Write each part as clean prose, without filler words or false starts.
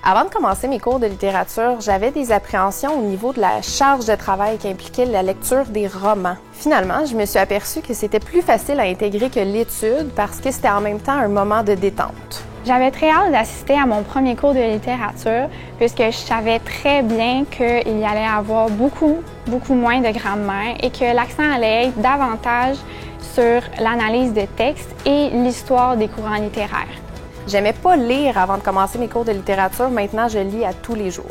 Avant de commencer mes cours de littérature, j'avais des appréhensions au niveau de la charge de travail qui impliquait la lecture des romans. Finalement, je me suis aperçue que c'était plus facile à intégrer que l'étude parce que c'était en même temps un moment de détente. J'avais très hâte d'assister à mon premier cours de littérature puisque je savais très bien qu'il y allait avoir beaucoup moins de grammaire et que l'accent allait être davantage sur l'analyse de textes et l'histoire des courants littéraires. J'aimais pas lire avant de commencer mes cours de littérature, maintenant je lis à tous les jours.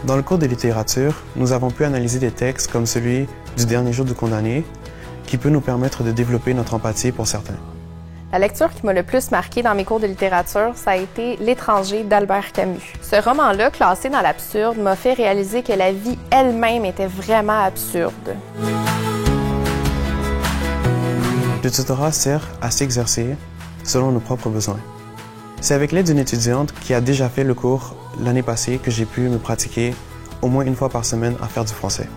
Dans le cours de littérature, nous avons pu analyser des textes comme celui du Dernier jour du condamné, qui peut nous permettre de développer notre empathie pour certains. La lecture qui m'a le plus marquée dans mes cours de littérature, ça a été L'étranger d'Albert Camus. Ce roman-là, classé dans l'absurde, m'a fait réaliser que la vie elle-même était vraiment absurde. Le tutorat sert à s'exercer selon nos propres besoins. C'est avec l'aide d'une étudiante qui a déjà fait le cours l'année passée que j'ai pu me pratiquer au moins une fois par semaine à faire du français.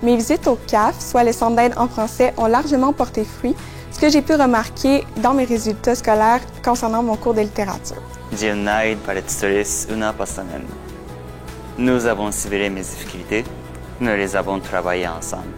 Mes visites au CAF, soit le Centre d'aide en français, ont largement porté fruit, ce que j'ai pu remarquer dans mes résultats scolaires concernant mon cours de littérature. Dionaïd Paletstoris, una par semaine. Nous avons ciblé mes difficultés, nous les avons travaillées ensemble.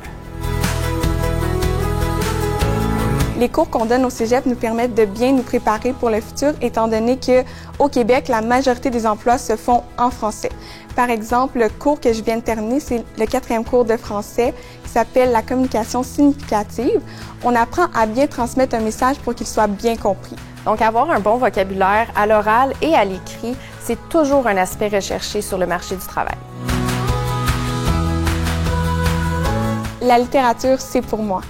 Les cours qu'on donne au cégep nous permettent de bien nous préparer pour le futur, étant donné qu'au Québec, la majorité des emplois se font en français. Par exemple, le cours que je viens de terminer, c'est le 4e cours de français qui s'appelle la communication significative. On apprend à bien transmettre un message pour qu'il soit bien compris. Donc, avoir un bon vocabulaire à l'oral et à l'écrit, c'est toujours un aspect recherché sur le marché du travail. La littérature, c'est pour moi.